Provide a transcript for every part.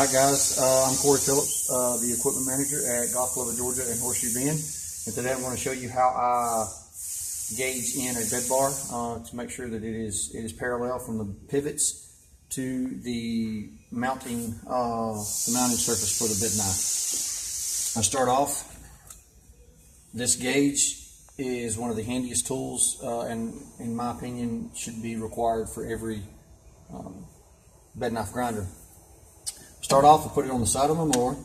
Hi guys, I'm Cphillips, the equipment manager at Golf Club of Georgia in Horseshoe Bend, and today I'm going to show you how I gauge in a bed bar to make sure that it is parallel from the pivots to the mounting surface for the bed knife. I start off. This gauge is one of the handiest tools, and in my opinion, should be required for every bed knife grinder. Start off and put it on the side of my mower,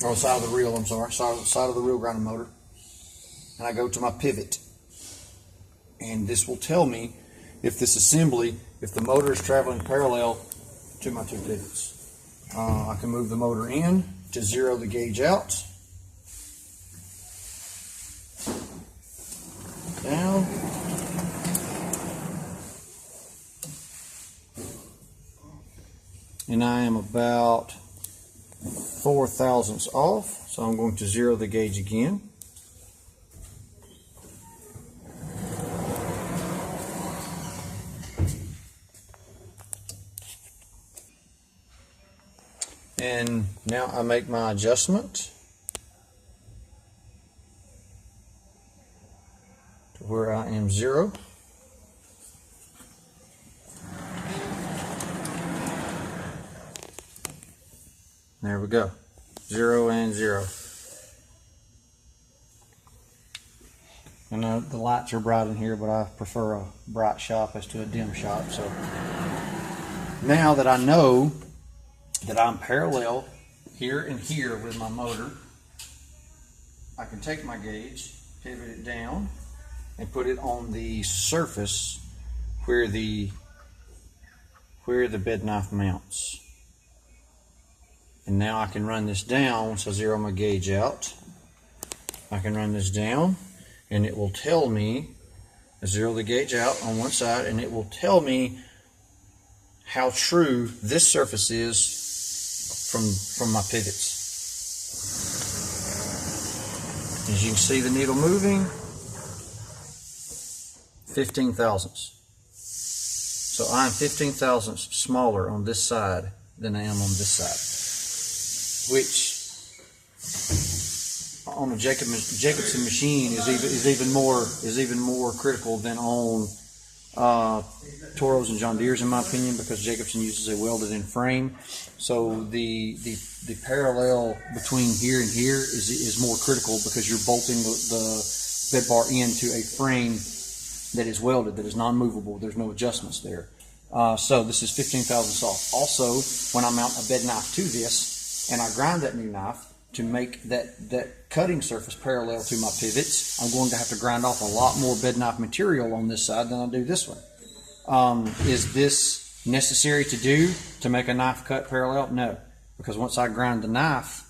or the side of the reel, I'm sorry, side of the reel grinding motor. And I go to my pivot. And this will tell me if this assembly, if the motor is traveling parallel to my two pivots. I can move the motor in to zero the gauge out. Down. And I am about 4 thousandths off, so I'm going to zero the gauge again. And now I make my adjustment to where I am zero. There we go, 0 and 0. I know the lights are bright in here, but I prefer a bright shop as to a dim shop. So now that I know that I'm parallel here and here with my motor, I can take my gauge, pivot it down, and put it on the surface where the bed knife mounts. And now I can run this down, once I zero my gauge out. I can run this down and it will tell me, I zero the gauge out on one side, and it will tell me how true this surface is from my pivots. As you can see the needle moving, 15 thousandths. So I'm 15 thousandths smaller on this side than I am on this side, which on a Jacobson machine is even more critical than on Toros and John Deere's, in my opinion, because Jacobson uses a welded in frame. So the parallel between here and here is more critical, because you're bolting the bed bar into a frame that is welded, that is non-movable. There's no adjustments there. So this is 15 thousandths off. Also, when I mount a bed knife to this and I grind that new knife to make that cutting surface parallel to my pivots, I'm going to have to grind off a lot more bed knife material on this side than I do this one. Is this necessary to do to make a knife cut parallel? No, because once I grind the knife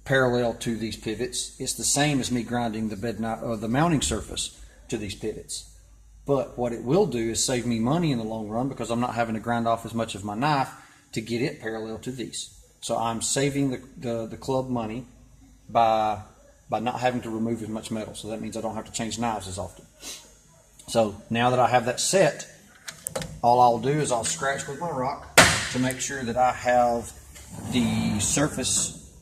parallel to these pivots, it's the same as me grinding the bed knife or the mounting surface to these pivots. But what it will do is save me money in the long run, because I'm not having to grind off as much of my knife to get it parallel to these. So I'm saving the club money by not having to remove as much metal. So that means I don't have to change knives as often. So now that I have that set, all I'll do is I'll scratch with my rock to make sure that I have the surface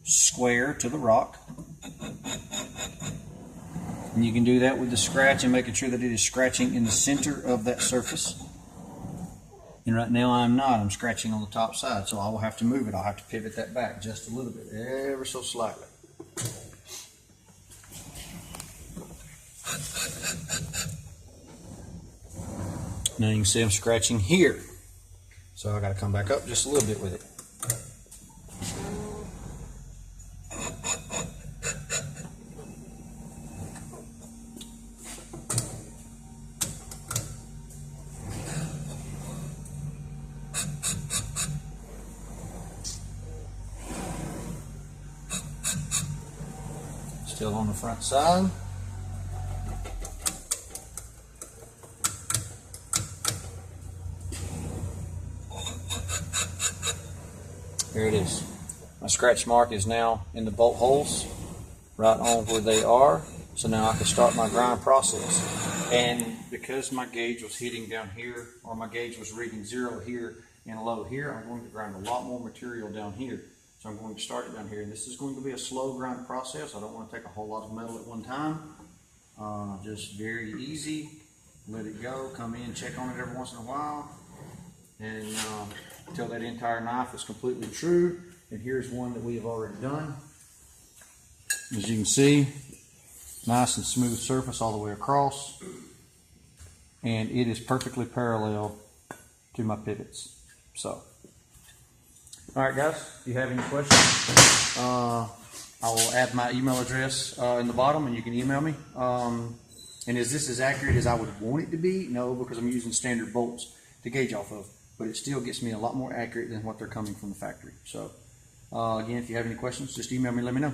square to the rock. And you can do that with the scratch and making sure that it is scratching in the center of that surface. And right now I'm not. I'm scratching on the top side, so I will have to move it. I'll have to pivot that back just a little bit, ever so slightly. Now you can see I'm scratching here. So I got to come back up just a little bit with it. Still on the front side. Here it is. My scratch mark is now in the bolt holes, right on where they are. So now I can start my grind process. And because my gauge was hitting down here, or my gauge was reading 0 here, and low. Here, I'm going to grind a lot more material down here. So I'm going to start it down here, and this is going to be a slow grind process. I don't want to take a whole lot of metal at one time. Just very easy. Let it go, come in, check on it every once in a while, and until that entire knife is completely true. And here's one that we have already done. As you can see, nice and smooth surface all the way across, and it is perfectly parallel to my pivots. So, all right, guys, if you have any questions, I will add my email address in the bottom, and you can email me. And is this as accurate as I would want it to be? No, because I'm using standard bolts to gauge off of, but it still gets me a lot more accurate than what they're coming from the factory. So, again, if you have any questions, just email me, let me know.